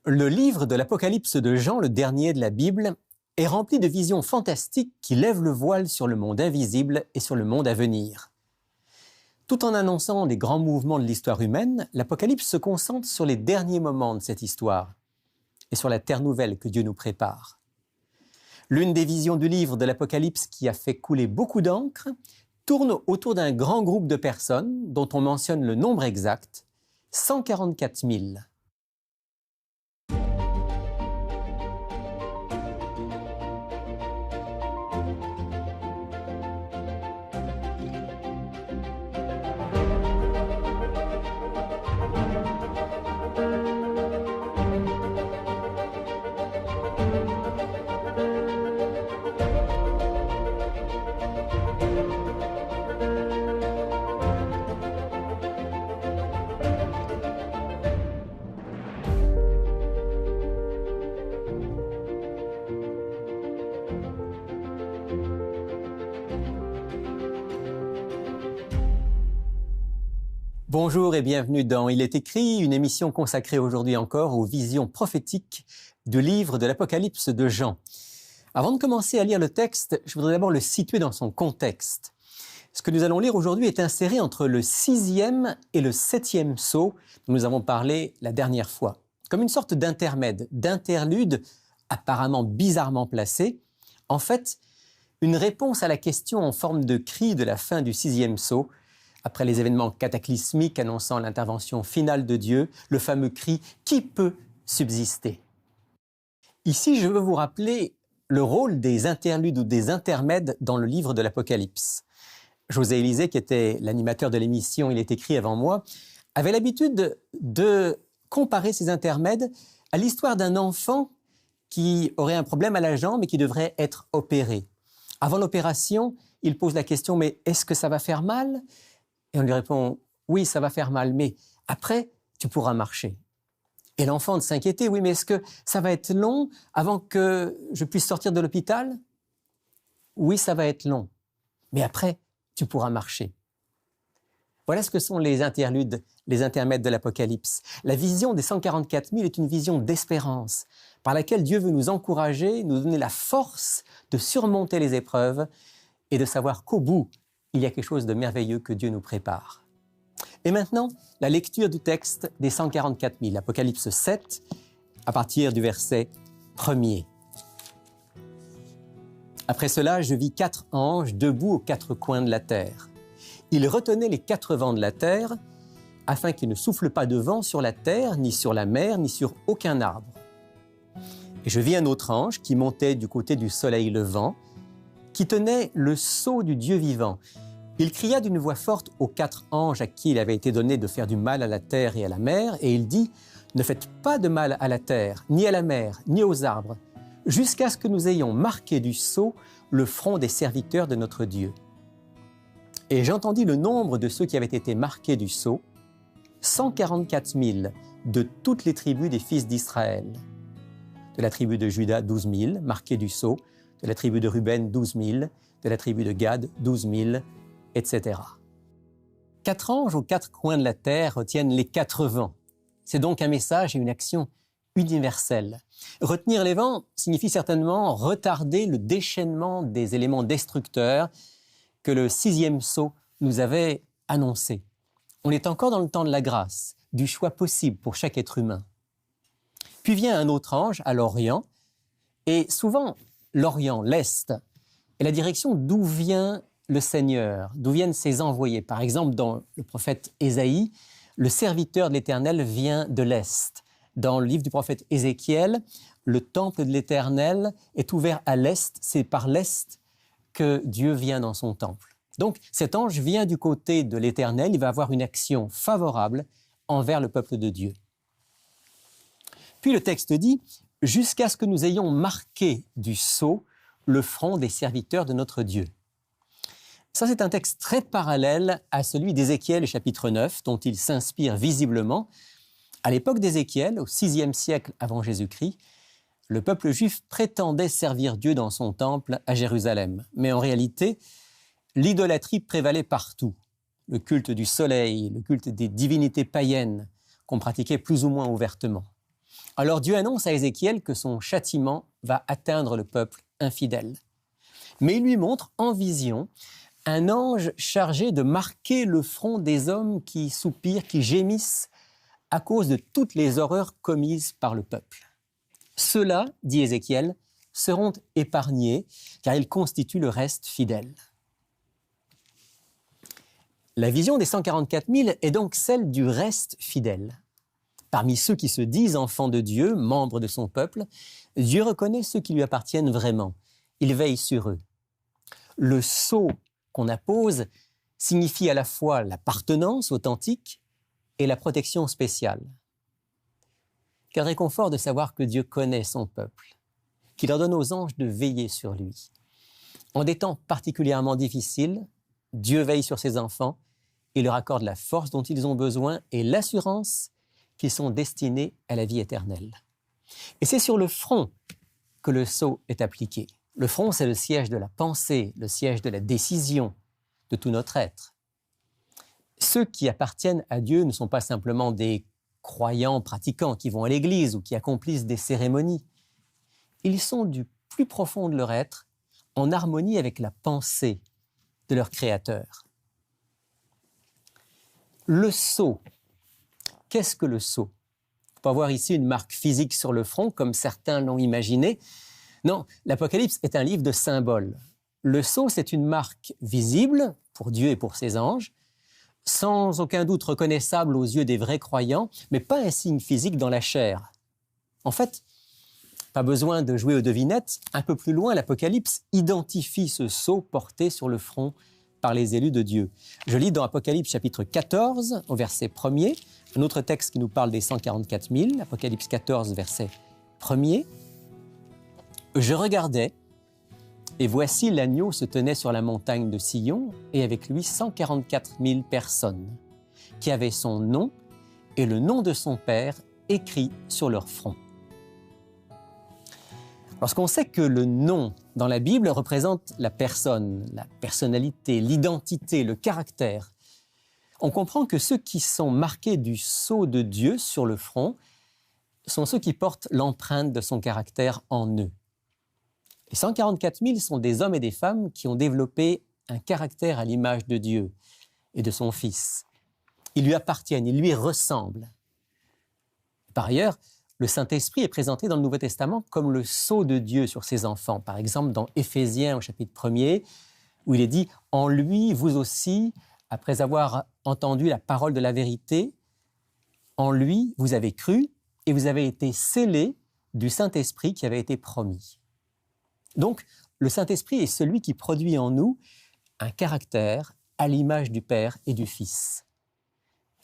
Le livre de l'Apocalypse de Jean, le dernier de la Bible, est rempli de visions fantastiques qui lèvent le voile sur le monde invisible et sur le monde à venir. Tout en annonçant les grands mouvements de l'histoire humaine, l'Apocalypse se concentre sur les derniers moments de cette histoire et sur la terre nouvelle que Dieu nous prépare. L'une des visions du livre de l'Apocalypse qui a fait couler beaucoup d'encre tourne autour d'un grand groupe de personnes dont on mentionne le nombre exact, 144 000. Bonjour et bienvenue dans Il est écrit, une émission consacrée aujourd'hui encore aux visions prophétiques du livre de l'Apocalypse de Jean. Avant de commencer à lire le texte, je voudrais d'abord le situer dans son contexte. Ce que nous allons lire aujourd'hui est inséré entre le 6e et le 7e sceau dont nous avons parlé la dernière fois, comme une sorte d'intermède, d'interlude apparemment bizarrement placé. En fait, une réponse à la question en forme de cri de la fin du 6e sceau, après les événements cataclysmiques annonçant l'intervention finale de Dieu, le fameux cri « Qui peut subsister ?» Ici, je veux vous rappeler le rôle des interludes ou des intermèdes dans le livre de l'Apocalypse. José Élisée, qui était l'animateur de l'émission Il est écrit avant moi, avait l'habitude de comparer ces intermèdes à l'histoire d'un enfant qui aurait un problème à la jambe et qui devrait être opéré. Avant l'opération, il pose la question « Mais est-ce que ça va faire mal ?» Et on lui répond « Oui, ça va faire mal, mais après, tu pourras marcher. » Et l'enfant de s'inquiéter « Oui, mais est-ce que ça va être long avant que je puisse sortir de l'hôpital ?»« Oui, ça va être long, mais après, tu pourras marcher. » Voilà ce que sont les interludes, les intermèdes de l'Apocalypse. La vision des 144 000 est une vision d'espérance, par laquelle Dieu veut nous encourager, nous donner la force de surmonter les épreuves et de savoir qu'au bout, il y a quelque chose de merveilleux que Dieu nous prépare. Et maintenant, la lecture du texte des 144 000, Apocalypse 7, à partir du verset 1er. Après cela, je vis 4 anges debout aux 4 coins de la terre. Ils retenaient les 4 vents de la terre, afin qu'il ne souffle pas de vent sur la terre, ni sur la mer, ni sur aucun arbre. Et je vis un autre ange qui montait du côté du soleil levant, qui tenait le sceau du Dieu vivant. Il cria d'une voix forte aux 4 anges à qui il avait été donné de faire du mal à la terre et à la mer, et il dit « Ne faites pas de mal à la terre, ni à la mer, ni aux arbres, jusqu'à ce que nous ayons marqué du sceau le front des serviteurs de notre Dieu. » Et j'entendis le nombre de ceux qui avaient été marqués du sceau, 144 000 de toutes les tribus des fils d'Israël. De la tribu de Juda, 12 000 marqués du sceau, de la tribu de Ruben, 12 000, de la tribu de Gad, 12 000, etc. 4 anges aux 4 coins de la terre retiennent les 4 vents. C'est donc un message et une action universelle. Retenir les vents signifie certainement retarder le déchaînement des éléments destructeurs que le 6e sceau nous avait annoncé. On est encore dans le temps de la grâce, du choix possible pour chaque être humain. Puis vient un autre ange à l'Orient, et souvent l'Orient, l'Est, est la direction d'où vient le Seigneur, d'où viennent ses envoyés. Par exemple, dans le prophète Ésaïe, le serviteur de l'Éternel vient de l'Est. Dans le livre du prophète Ézéchiel, le temple de l'Éternel est ouvert à l'Est. C'est par l'Est que Dieu vient dans son temple. Donc, cet ange vient du côté de l'Éternel. Il va avoir une action favorable envers le peuple de Dieu. Puis le texte dit « Jusqu'à ce que nous ayons marqué du sceau le front des serviteurs de notre Dieu. » Ça, c'est un texte très parallèle à celui d'Ézéchiel, chapitre 9, dont il s'inspire visiblement. À l'époque d'Ézéchiel, au VIe siècle avant Jésus-Christ, le peuple juif prétendait servir Dieu dans son temple à Jérusalem. Mais en réalité, l'idolâtrie prévalait partout. Le culte du soleil, le culte des divinités païennes qu'on pratiquait plus ou moins ouvertement. Alors Dieu annonce à Ézéchiel que son châtiment va atteindre le peuple infidèle. Mais il lui montre en vision un ange chargé de marquer le front des hommes qui soupirent, qui gémissent à cause de toutes les horreurs commises par le peuple. Ceux-là, dit Ézéchiel, seront épargnés car ils constituent le reste fidèle. La vision des 144 000 est donc celle du reste fidèle. Parmi ceux qui se disent enfants de Dieu, membres de son peuple, Dieu reconnaît ceux qui lui appartiennent vraiment. Il veille sur eux. Le sceau qu'on appose signifie à la fois l'appartenance authentique et la protection spéciale. Quel réconfort de savoir que Dieu connaît son peuple, qu'il ordonne aux anges de veiller sur lui. En des temps particulièrement difficiles, Dieu veille sur ses enfants et leur accorde la force dont ils ont besoin et l'assurance qu'ils sont destinés à la vie éternelle. Et c'est sur le front que le sceau est appliqué. Le front, c'est le siège de la pensée, le siège de la décision de tout notre être. Ceux qui appartiennent à Dieu ne sont pas simplement des croyants pratiquants qui vont à l'église ou qui accomplissent des cérémonies. Ils sont du plus profond de leur être en harmonie avec la pensée de leur Créateur. Le sceau. Qu'est-ce que le sceau? Il ne faut pas voir ici une marque physique sur le front comme certains l'ont imaginé. Non, l'Apocalypse est un livre de symboles. Le sceau, c'est une marque visible pour Dieu et pour ses anges, sans aucun doute reconnaissable aux yeux des vrais croyants, mais pas un signe physique dans la chair. En fait, pas besoin de jouer aux devinettes. Un peu plus loin, l'Apocalypse identifie ce sceau porté sur le front par les élus de Dieu. Je lis dans Apocalypse chapitre 14, au verset 1er, un autre texte qui nous parle des 144 000, Apocalypse 14, verset 1er. « Je regardais, et voici l'agneau se tenait sur la montagne de Sion, et avec lui 144 000 personnes, qui avaient son nom et le nom de son Père écrit sur leur front. » Lorsqu'on sait que le nom dans la Bible représente la personne, la personnalité, l'identité, le caractère, on comprend que ceux qui sont marqués du sceau de Dieu sur le front sont ceux qui portent l'empreinte de son caractère en eux. Les 144 000 sont des hommes et des femmes qui ont développé un caractère à l'image de Dieu et de son Fils. Ils lui appartiennent, ils lui ressemblent. Par ailleurs, le Saint-Esprit est présenté dans le Nouveau Testament comme le sceau de Dieu sur ses enfants. Par exemple, dans Éphésiens au chapitre 1er, où il est dit « En lui, vous aussi, après avoir entendu la parole de la vérité, en lui, vous avez cru et vous avez été scellés du Saint-Esprit qui avait été promis. » Donc, le Saint-Esprit est celui qui produit en nous un caractère à l'image du Père et du Fils.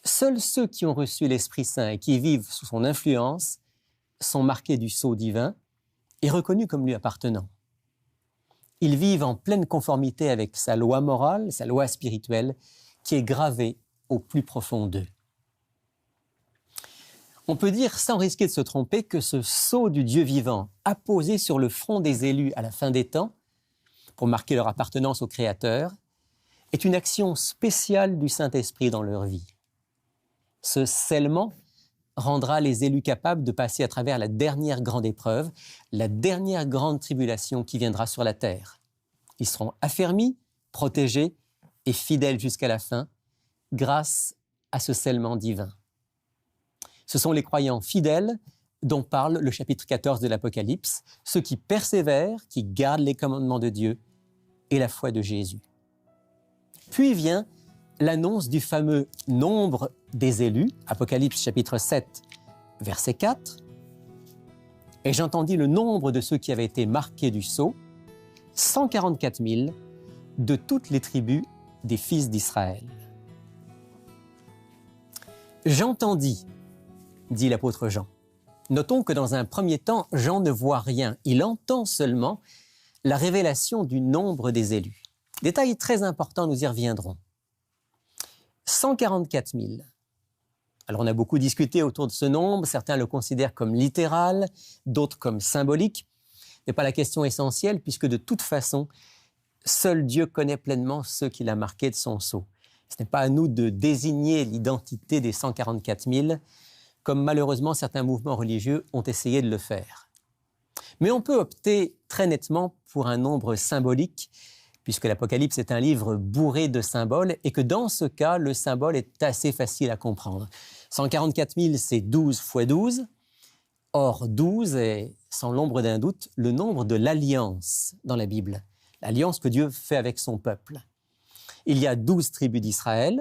Seuls ceux qui ont reçu l'Esprit Saint et qui vivent sous son influence sont marqués du sceau divin et reconnus comme lui appartenant. Ils vivent en pleine conformité avec sa loi morale, sa loi spirituelle, qui est gravée au plus profond d'eux. On peut dire, sans risquer de se tromper, que ce sceau du Dieu vivant, apposé sur le front des élus à la fin des temps, pour marquer leur appartenance au Créateur, est une action spéciale du Saint-Esprit dans leur vie. Ce scellement rendra les élus capables de passer à travers la dernière grande épreuve, la dernière grande tribulation qui viendra sur la terre. Ils seront affermis, protégés et fidèles jusqu'à la fin, grâce à ce scellement divin. Ce sont les croyants fidèles dont parle le chapitre 14 de l'Apocalypse, ceux qui persévèrent, qui gardent les commandements de Dieu et la foi de Jésus. Puis vient l'annonce du fameux nombre des élus, Apocalypse chapitre 7, verset 4. « Et j'entendis le nombre de ceux qui avaient été marqués du sceau, 144 000 de toutes les tribus des fils d'Israël. » J'entendis, dit l'apôtre Jean. Notons que dans un premier temps, Jean ne voit rien. Il entend seulement la révélation du nombre des élus. Détail très important, nous y reviendrons. 144 000. Alors on a beaucoup discuté autour de ce nombre, certains le considèrent comme littéral, d'autres comme symbolique. Ce n'est pas la question essentielle puisque de toute façon, seul Dieu connaît pleinement ceux qu'il a marqués de son sceau. Ce n'est pas à nous de désigner l'identité des 144 000, comme malheureusement certains mouvements religieux ont essayé de le faire. Mais on peut opter très nettement pour un nombre symbolique, puisque l'Apocalypse est un livre bourré de symboles et que dans ce cas, le symbole est assez facile à comprendre. 144 000, c'est 12 fois 12. Or, 12 est, sans l'ombre d'un doute, le nombre de l'alliance dans la Bible, l'alliance que Dieu fait avec son peuple. Il y a 12 tribus d'Israël,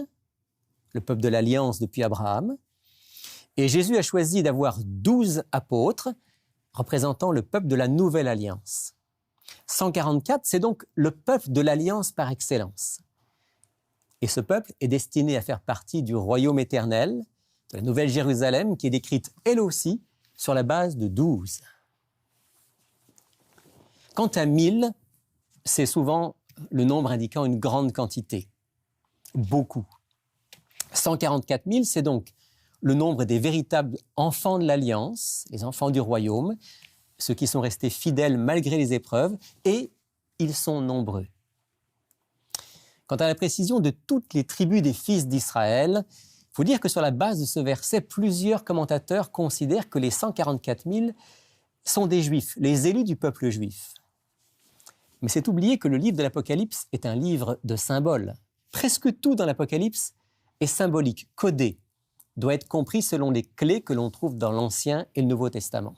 le peuple de l'alliance depuis Abraham, et Jésus a choisi d'avoir 12 apôtres représentant le peuple de la nouvelle alliance. 144, c'est donc le peuple de l'alliance par excellence. Et ce peuple est destiné à faire partie du royaume éternel, de la nouvelle Jérusalem, qui est décrite elle aussi sur la base de 12. Quant à 1000, c'est souvent le nombre indiquant une grande quantité, beaucoup. 144 000, c'est donc le nombre des véritables enfants de l'Alliance, les enfants du royaume, ceux qui sont restés fidèles malgré les épreuves, et ils sont nombreux. Quant à la précision de toutes les tribus des fils d'Israël, il faut dire que sur la base de ce verset, plusieurs commentateurs considèrent que les 144 000 sont des Juifs, les élus du peuple juif. Mais c'est oublier que le livre de l'Apocalypse est un livre de symboles. Presque tout dans l'Apocalypse est symbolique, codé, doit être compris selon les clés que l'on trouve dans l'Ancien et le Nouveau Testament.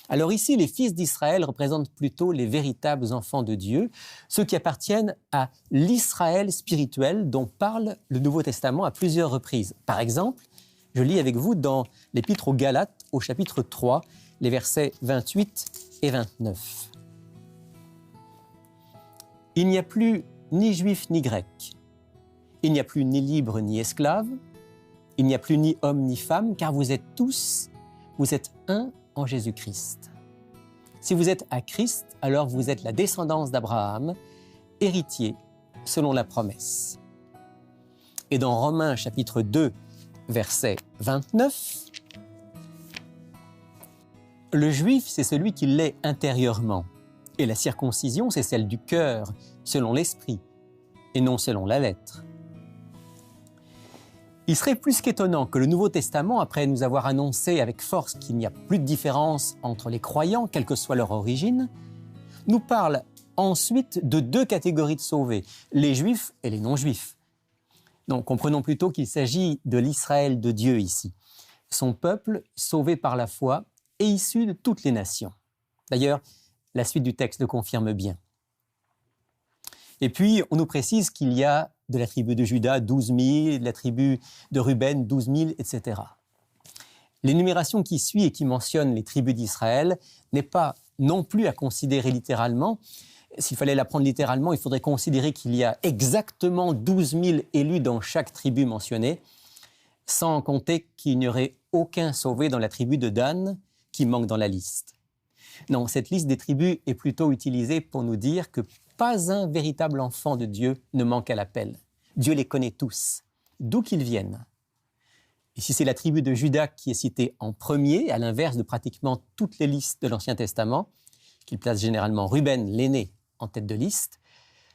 Alors ici, les fils d'Israël représentent plutôt les véritables enfants de Dieu, ceux qui appartiennent à l'Israël spirituel dont parle le Nouveau Testament à plusieurs reprises. Par exemple, je lis avec vous dans l'Épître aux Galates au chapitre 3, les versets 28 et 29. « Il n'y a plus ni juif ni grec, il n'y a plus ni libre ni esclave, il n'y a plus ni homme ni femme, car vous êtes tous, vous êtes un en Jésus-Christ. Si vous êtes à Christ, alors vous êtes la descendance d'Abraham, héritier selon la promesse. » Et dans Romains chapitre 2, verset 29, « Le juif, c'est celui qui l'est intérieurement, et la circoncision, c'est celle du cœur, selon l'esprit, et non selon la lettre. » Il serait plus qu'étonnant que le Nouveau Testament, après nous avoir annoncé avec force qu'il n'y a plus de différence entre les croyants, quelle que soit leur origine, nous parle ensuite de deux catégories de sauvés, les juifs et les non-juifs. Donc comprenons plutôt qu'il s'agit de l'Israël de Dieu ici, son peuple sauvé par la foi et issu de toutes les nations. D'ailleurs, la suite du texte le confirme bien. Et puis, on nous précise qu'il y a de la tribu de Juda 12 000, de la tribu de Ruben 12 000, etc. L'énumération qui suit et qui mentionne les tribus d'Israël n'est pas non plus à considérer littéralement. S'il fallait la prendre littéralement, il faudrait considérer qu'il y a exactement 12 000 élus dans chaque tribu mentionnée, sans compter qu'il n'y aurait aucun sauvé dans la tribu de Dan qui manque dans la liste. Non, cette liste des tribus est plutôt utilisée pour nous dire que pas un véritable enfant de Dieu ne manque à l'appel. Dieu les connaît tous, d'où qu'ils viennent. Et si c'est la tribu de Juda qui est citée en premier, à l'inverse de pratiquement toutes les listes de l'Ancien Testament, qui place généralement Ruben, l'aîné, en tête de liste,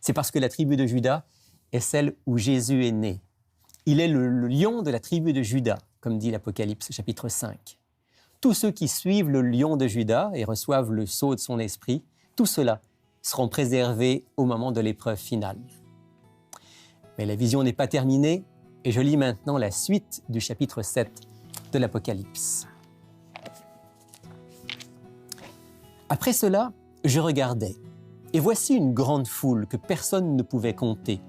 c'est parce que la tribu de Juda est celle où Jésus est né. Il est le lion de la tribu de Juda, comme dit l'Apocalypse chapitre 5. Tous ceux qui suivent le lion de Juda et reçoivent le sceau de son esprit, tout cela seront préservés au moment de l'épreuve finale. Mais la vision n'est pas terminée et je lis maintenant la suite du chapitre 7 de l'Apocalypse. Après cela, je regardais, et voici une grande foule que personne ne pouvait compter,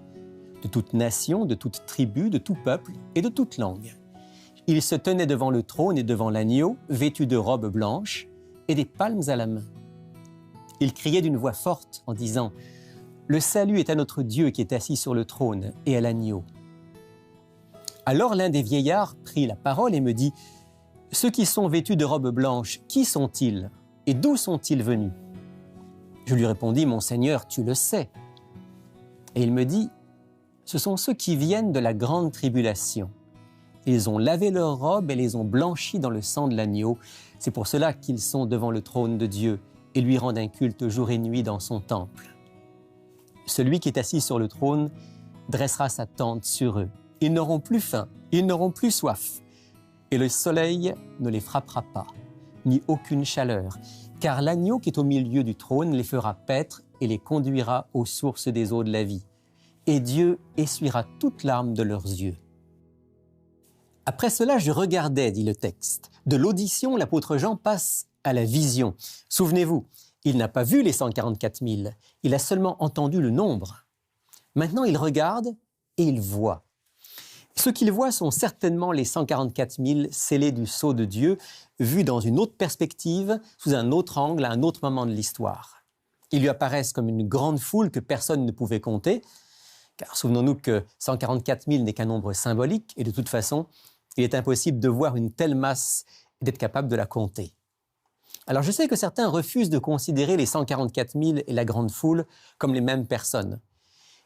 de toute nation, de toute tribu, de tout peuple et de toute langue. Ils se tenaient devant le trône et devant l'agneau, vêtus de robes blanches et des palmes à la main. Ils criaient d'une voix forte en disant « Le salut est à notre Dieu qui est assis sur le trône et à l'agneau. » Alors l'un des vieillards prit la parole et me dit « Ceux qui sont vêtus de robes blanches, qui sont-ils et d'où sont-ils venus ?» Je lui répondis « Mon Seigneur, tu le sais. » Et il me dit « Ce sont ceux qui viennent de la grande tribulation. Ils ont lavé leurs robes et les ont blanchies dans le sang de l'agneau. C'est pour cela qu'ils sont devant le trône de Dieu et lui rendent un culte jour et nuit dans son temple. Celui qui est assis sur le trône dressera sa tente sur eux. Ils n'auront plus faim, ils n'auront plus soif. et le soleil ne les frappera pas, ni aucune chaleur, car l'agneau qui est au milieu du trône les fera paître et les conduira aux sources des eaux de la vie. Et Dieu essuiera toute larme de leurs yeux. Après cela, je regardais, dit le texte. De l'audition, l'apôtre Jean passe à la vision. Souvenez-vous, il n'a pas vu les 144 000, il a seulement entendu le nombre. Maintenant, il regarde et il voit. Ce qu'il voit sont certainement les 144 000 scellés du sceau de Dieu, vus dans une autre perspective, sous un autre angle, à un autre moment de l'histoire. Ils lui apparaissent comme une grande foule que personne ne pouvait compter, car souvenons-nous que 144 000 n'est qu'un nombre symbolique, et de toute façon, il est impossible de voir une telle masse et d'être capable de la compter. Alors je sais que certains refusent de considérer les 144 000 et la grande foule comme les mêmes personnes.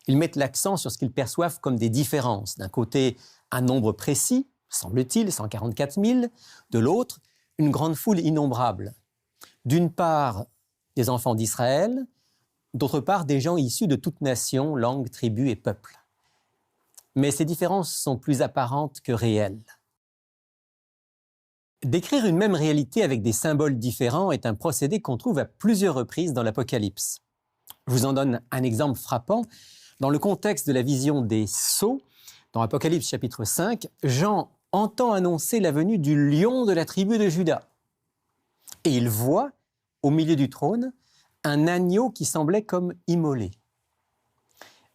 Ils mettent l'accent sur ce qu'ils perçoivent comme des différences. D'un côté, un nombre précis, semble-t-il, 144 000. De l'autre, une grande foule innombrable. D'une part, des enfants d'Israël, d'autre part, des gens issus de toute nation, langue, tribu et peuple. Mais ces différences sont plus apparentes que réelles. Décrire une même réalité avec des symboles différents est un procédé qu'on trouve à plusieurs reprises dans l'Apocalypse. Je vous en donne un exemple frappant. Dans le contexte de la vision des sceaux, dans Apocalypse chapitre 5, Jean entend annoncer la venue du lion de la tribu de Juda. Et il voit, au milieu du trône, un agneau qui semblait comme immolé.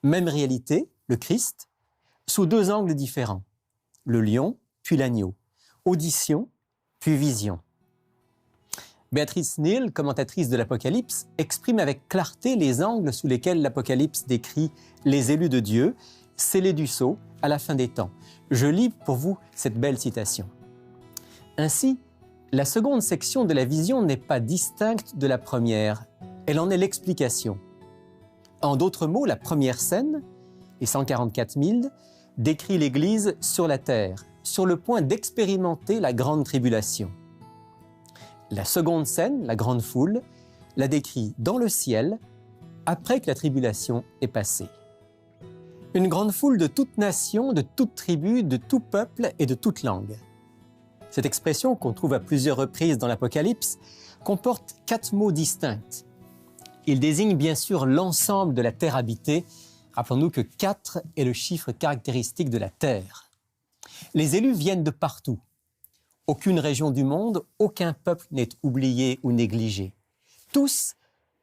Même réalité, le Christ, sous deux angles différents. Le lion, puis l'agneau. Audition, puis vision. Béatrice Neal, commentatrice de l'Apocalypse, exprime avec clarté les angles sous lesquels l'Apocalypse décrit les élus de Dieu, scellés du sceau, à la fin des temps. Je lis pour vous cette belle citation. Ainsi, la seconde section de la vision n'est pas distincte de la première, elle en est l'explication. En d'autres mots, la première scène, les 144 000, décrit l'Église sur la terre, sur le point d'expérimenter la grande tribulation. La seconde scène, la grande foule, la décrit dans le ciel, après que la tribulation est passée. Une grande foule de toute nation, de toute tribu, de tout peuple et de toute langue. Cette expression, qu'on trouve à plusieurs reprises dans l'Apocalypse, comporte 4 mots distincts. Il désigne bien sûr l'ensemble de la terre habitée. Rappelons-nous que 4 est le chiffre caractéristique de la terre. Les élus viennent de partout. Aucune région du monde, aucun peuple n'est oublié ou négligé. Tous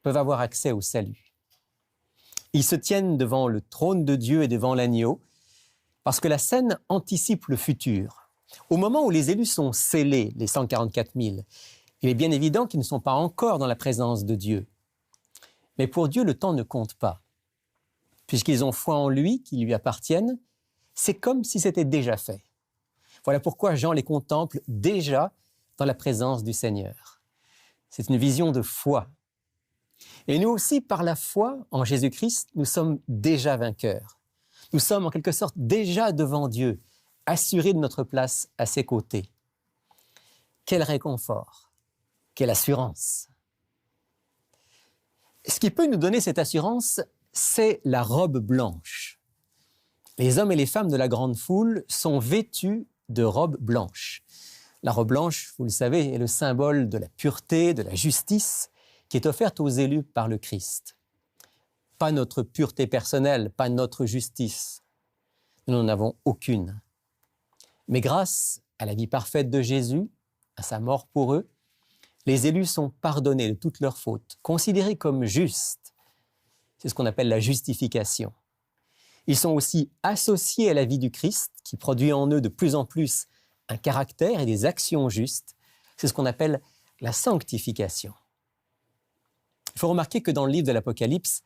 peuvent avoir accès au salut. Ils se tiennent devant le trône de Dieu et devant l'agneau, parce que la scène anticipe le futur. Au moment où les élus sont scellés, les 144 000, il est bien évident qu'ils ne sont pas encore dans la présence de Dieu. Mais pour Dieu, le temps ne compte pas. Puisqu'ils ont foi en lui, qui lui appartiennent, c'est comme si c'était déjà fait. Voilà pourquoi Jean les contemple déjà dans la présence du Seigneur. C'est une vision de foi. Et nous aussi, par la foi en Jésus-Christ, nous sommes déjà vainqueurs. Nous sommes en quelque sorte déjà devant Dieu, assurés de notre place à ses côtés. Quel réconfort, quelle assurance. Ce qui peut nous donner cette assurance, c'est la robe blanche. Les hommes et les femmes de la grande foule sont vêtus de robes blanches. La robe blanche, vous le savez, est le symbole de la pureté, de la justice qui est offerte aux élus par le Christ. Pas notre pureté personnelle, pas notre justice. Nous n'en avons aucune. Mais grâce à la vie parfaite de Jésus, à sa mort pour eux, les élus sont pardonnés de toutes leurs fautes, considérés comme justes. C'est ce qu'on appelle la justification. Ils sont aussi associés à la vie du Christ, qui produit en eux de plus en plus un caractère et des actions justes. C'est ce qu'on appelle la sanctification. Il faut remarquer que dans le livre de l'Apocalypse,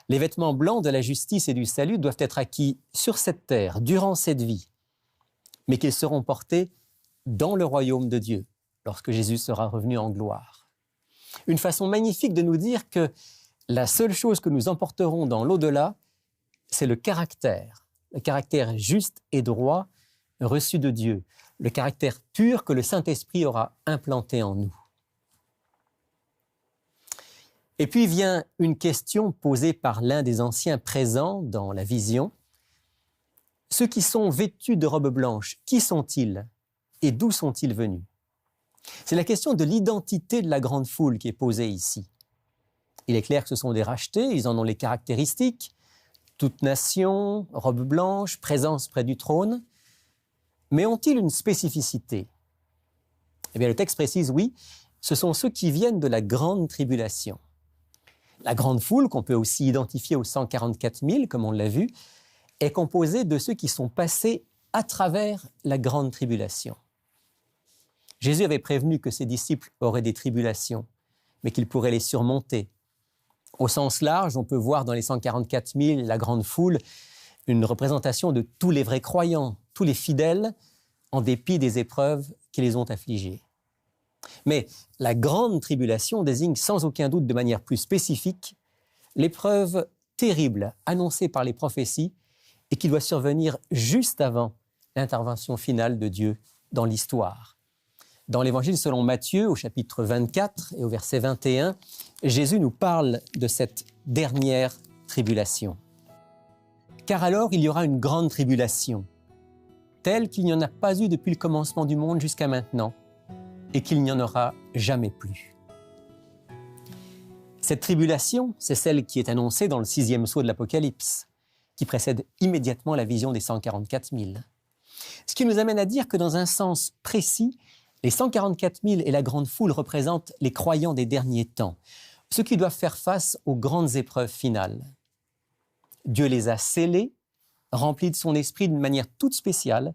les vêtements blancs de la justice et du salut doivent être acquis sur cette terre, durant cette vie, mais qu'ils seront portés dans le royaume de Dieu, lorsque Jésus sera revenu en gloire. Une façon magnifique de nous dire que la seule chose que nous emporterons dans l'au-delà, c'est le caractère juste et droit reçu de Dieu, le caractère pur que le Saint-Esprit aura implanté en nous. Et puis vient une question posée par l'un des anciens présents dans la vision. Ceux qui sont vêtus de robes blanches, qui sont-ils? et d'où sont-ils venus? C'est la question de l'identité de la grande foule qui est posée ici. Il est clair que ce sont des rachetés, ils en ont les caractéristiques, toute nation, robe blanche, présence près du trône, mais ont-ils une spécificité? Eh bien, le texte précise, oui, ce sont ceux qui viennent de la grande tribulation. La grande foule, qu'on peut aussi identifier aux 144 000, comme on l'a vu, est composée de ceux qui sont passés à travers la grande tribulation. Jésus avait prévenu que ses disciples auraient des tribulations, mais qu'ils pourraient les surmonter. Au sens large, on peut voir dans les 144 000, la grande foule, une représentation de tous les vrais croyants, tous les fidèles, en dépit des épreuves qui les ont affligés. Mais la grande tribulation désigne sans aucun doute de manière plus spécifique l'épreuve terrible annoncée par les prophéties et qui doit survenir juste avant l'intervention finale de Dieu dans l'histoire. Dans l'Évangile selon Matthieu, au chapitre 24 et au verset 21, Jésus nous parle de cette dernière tribulation. « Car alors il y aura une grande tribulation, telle qu'il n'y en a pas eu depuis le commencement du monde jusqu'à maintenant, et qu'il n'y en aura jamais plus. » Cette tribulation, c'est celle qui est annoncée dans le 6e sceau de l'Apocalypse, qui précède immédiatement la vision des 144 000. Ce qui nous amène à dire que dans un sens précis, les 144 000 et la grande foule représentent les croyants des derniers temps, ceux qui doivent faire face aux grandes épreuves finales. Dieu les a scellés, remplis de son esprit d'une manière toute spéciale.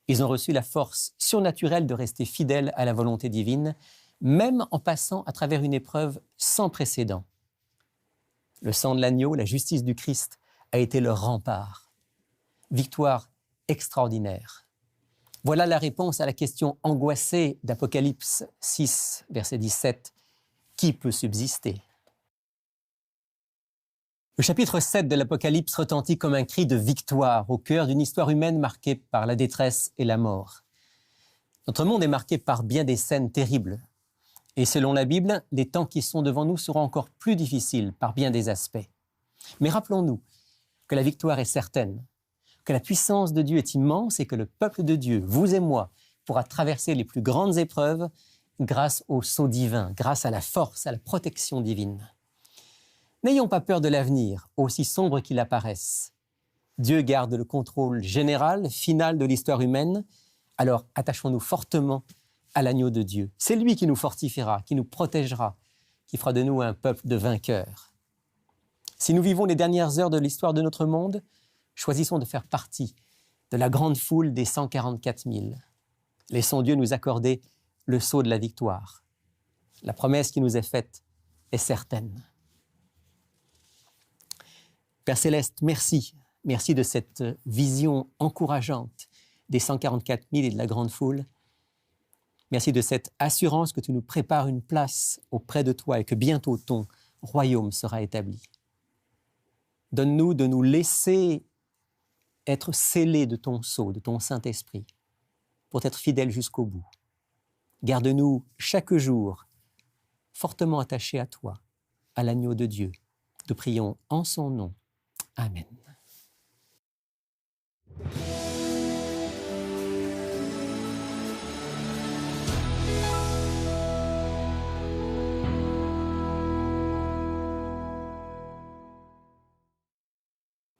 Ils ont reçu la force surnaturelle de rester fidèles à la volonté divine, même en passant à travers une épreuve sans précédent. Le sang de l'agneau, la justice du Christ, a été leur rempart. Victoire extraordinaire. Voilà la réponse à la question angoissée d'Apocalypse 6, verset 17. Qui peut subsister? Le chapitre 7 de l'Apocalypse retentit comme un cri de victoire au cœur d'une histoire humaine marquée par la détresse et la mort. Notre monde est marqué par bien des scènes terribles. Et selon la Bible, les temps qui sont devant nous seront encore plus difficiles par bien des aspects. Mais rappelons-nous que la victoire est certaine, que la puissance de Dieu est immense et que le peuple de Dieu, vous et moi, pourra traverser les plus grandes épreuves grâce au sceau divin, grâce à la force, à la protection divine. N'ayons pas peur de l'avenir, aussi sombre qu'il apparaisse. Dieu garde le contrôle général, final de l'histoire humaine, alors attachons-nous fortement à l'agneau de Dieu. C'est lui qui nous fortifiera, qui nous protégera, qui fera de nous un peuple de vainqueurs. Si nous vivons les dernières heures de l'histoire de notre monde, choisissons de faire partie de la grande foule des 144 000. Laissons Dieu nous accorder le sceau de la victoire. La promesse qui nous est faite est certaine. Père Céleste, merci. Merci de cette vision encourageante des 144 000 et de la grande foule. Merci de cette assurance que tu nous prépares une place auprès de toi et que bientôt ton royaume sera établi. Donne-nous de nous laisser être scellés de ton sceau, de ton Saint-Esprit, pour être fidèles jusqu'au bout. Garde-nous chaque jour fortement attachés à toi, à l'agneau de Dieu. Nous prions en son nom. Amen.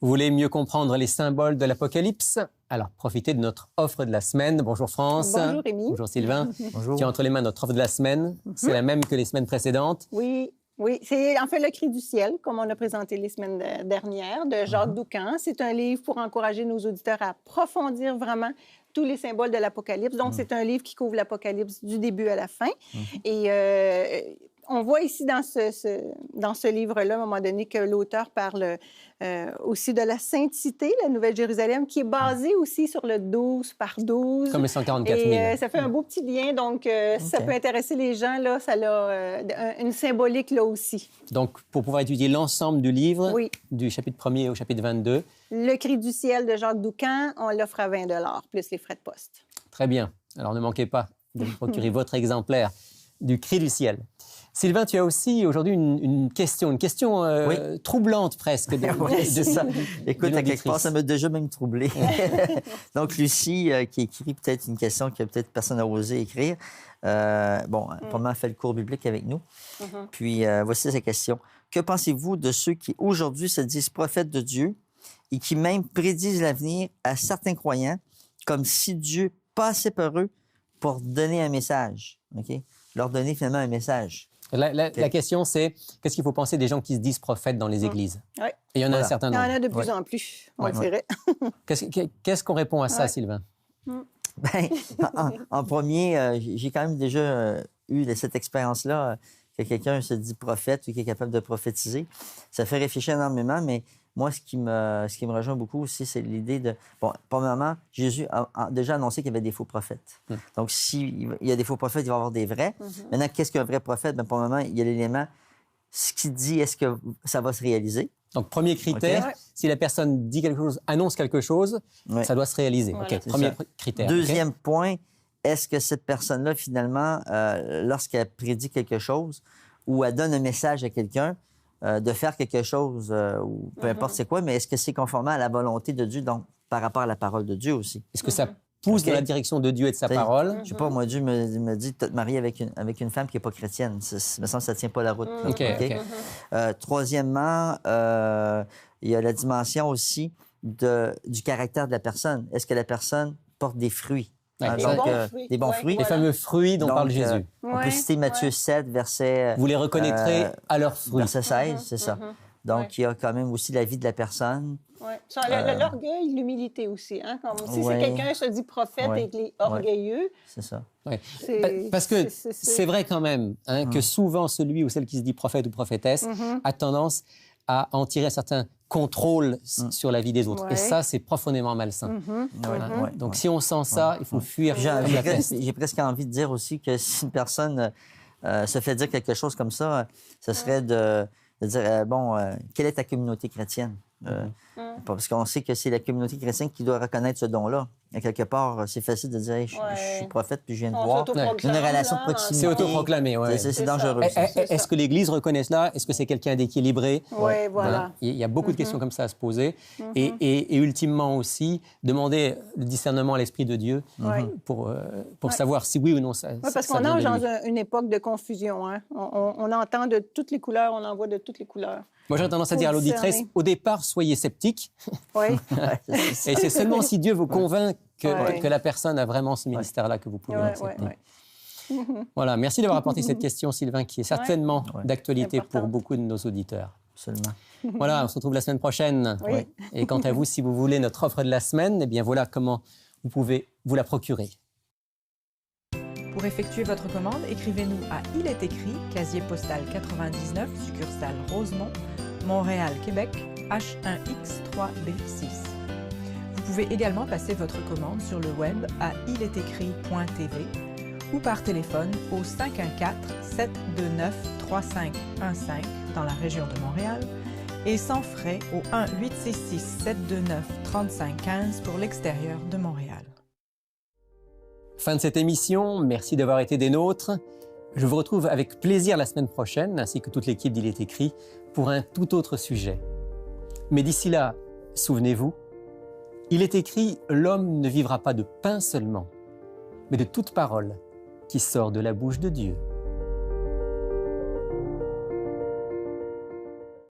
Vous voulez mieux comprendre les symboles de l'Apocalypse? Alors, profitez de notre offre de la semaine. Bonjour France. Bonjour Rémi. Bonjour Sylvain. Bonjour. Tu as entre les mains notre offre de la semaine. C'est la même que les semaines précédentes. Oui, c'est en fait Le Cri du ciel, comme on a présenté les semaines dernières, de Jacques Doucan. C'est un livre pour encourager nos auditeurs à approfondir vraiment tous les symboles de l'Apocalypse. Donc, c'est un livre qui couvre l'Apocalypse du début à la fin. Et on voit ici dans ce livre-là, à un moment donné, que l'auteur parle aussi de la sainteté, la Nouvelle-Jérusalem, qui est basée aussi sur le 12 par 12. Comme les 144 000. Et ça fait un beau petit lien, donc ça peut intéresser les gens, là, ça a une symbolique là aussi. Donc, pour pouvoir étudier l'ensemble du livre, Oui. du chapitre 1er au chapitre 22. Le Cri du ciel de Jacques Doucan, on l'offre à 20 $ plus les frais de poste. Très bien. Alors, ne manquez pas de vous procurer votre exemplaire du cri du ciel. Sylvain, tu as aussi aujourd'hui une question troublante presque. C'est ça. Écoute, à quelque auditrice. part, ça m'a déjà même troublé. Donc, Lucie, qui écrit peut-être une question que peut-être personne n'a osé écrire. Probablement fait le cours biblique avec nous. Puis, voici sa question. Que pensez-vous de ceux qui, aujourd'hui, se disent prophètes de Dieu et qui même prédisent l'avenir à certains croyants comme si Dieu passait par eux pour donner un message? OK? Leur donner finalement un message. La question, c'est qu'est-ce qu'il faut penser des gens qui se disent prophètes dans les églises? Ouais. Et il y en a un certain Il y en nombre. a de plus en plus, on dirait. Qu'est-ce qu'on répond à ça, Sylvain? Ben, en premier, j'ai quand même déjà eu cette expérience-là, que quelqu'un se dit prophète ou qui est capable de prophétiser. Ça fait réfléchir énormément, mais moi, ce qui me rejoint beaucoup aussi, c'est l'idée de... Bon, premièrement, Jésus a déjà annoncé qu'il y avait des faux prophètes. Donc, s'il y a des faux prophètes, il va y avoir des vrais. Maintenant, qu'est-ce qu'un vrai prophète? Bien, premièrement, il y a l'élément, ce qu'il dit, est-ce que ça va se réaliser? Donc, premier critère, si la personne dit quelque chose, annonce quelque chose, ça doit se réaliser. Voilà. Premier critère. Deuxième point, est-ce que cette personne-là, finalement, lorsqu'elle prédit quelque chose ou elle donne un message à quelqu'un, de faire quelque chose, ou peu importe c'est quoi, mais est-ce que c'est conformément à la volonté de Dieu, donc par rapport à la parole de Dieu aussi? Est-ce que ça pousse dans la direction de Dieu et de sa parole? Je sais pas, moi, Dieu me dit de te marier avec une femme qui n'est pas chrétienne. Ça me semble que ça ne tient pas la route. Troisièmement, il y a la dimension aussi du caractère de la personne. Est-ce que la personne porte des fruits? Des bons fruits. Les fameux fruits dont parle Jésus. On peut citer Matthieu 7, verset... Vous les reconnaîtrez à leurs fruits. Verset 16, c'est ça. Donc, il y a quand même aussi la vie de la personne. Oui. L'orgueil, l'humilité aussi. Hein? Si c'est quelqu'un qui se dit prophète et qu'il est orgueilleux... C'est ça. Parce que c'est vrai quand même que souvent celui ou celle qui se dit prophète ou prophétesse a tendance à en tirer un certain contrôle sur la vie des autres. Et ça, c'est profondément malsain. Donc, si on sent ça, il faut fuir. J'ai presque envie de dire aussi que si une personne se fait dire quelque chose comme ça, ce serait de dire, quelle est ta communauté chrétienne? Parce qu'on sait que c'est la communauté chrétienne qui doit reconnaître ce don-là. Et quelque part, c'est facile de dire, hey, je suis prophète puis je viens de voir. Une relation de proximité. C'est autoproclamé, oui. C'est dangereux. Est-ce que l'Église reconnaît cela? Est-ce que c'est quelqu'un d'équilibré? Oui, voilà. Il y a beaucoup de questions comme ça à se poser. Et ultimement aussi, demander le discernement à l'Esprit de Dieu pour savoir si oui ou non ça parce qu'on entre dans une époque de confusion. Hein? On entend de toutes les couleurs, on en voit de toutes les couleurs. Moi, j'aurais tendance à dire à l'auditrice, au départ, soyez sceptique. Oui. Et c'est seulement si Dieu vous convainc que la personne a vraiment ce ministère-là que vous pouvez l'accepter. Voilà, merci d'avoir apporté cette question, Sylvain, qui est certainement d'actualité pour beaucoup de nos auditeurs. Absolument. Voilà, on se retrouve la semaine prochaine. Oui. Et quant à vous, si vous voulez notre offre de la semaine, eh bien voilà comment vous pouvez vous la procurer. Pour effectuer votre commande, écrivez-nous à Il est écrit, casier postal 99, succursale Rosemont, Montréal, Québec, H1X3B6. Vous pouvez également passer votre commande sur le web à ilétécrit.tv ou par téléphone au 514-729-3515 dans la région de Montréal et sans frais au 1-866-729-3515 pour l'extérieur de Montréal. Fin de cette émission, merci d'avoir été des nôtres. Je vous retrouve avec plaisir la semaine prochaine, ainsi que toute l'équipe d'Il est écrit, pour un tout autre sujet. Mais d'ici là, souvenez-vous, il est écrit « L'homme ne vivra pas de pain seulement, mais de toute parole qui sort de la bouche de Dieu ».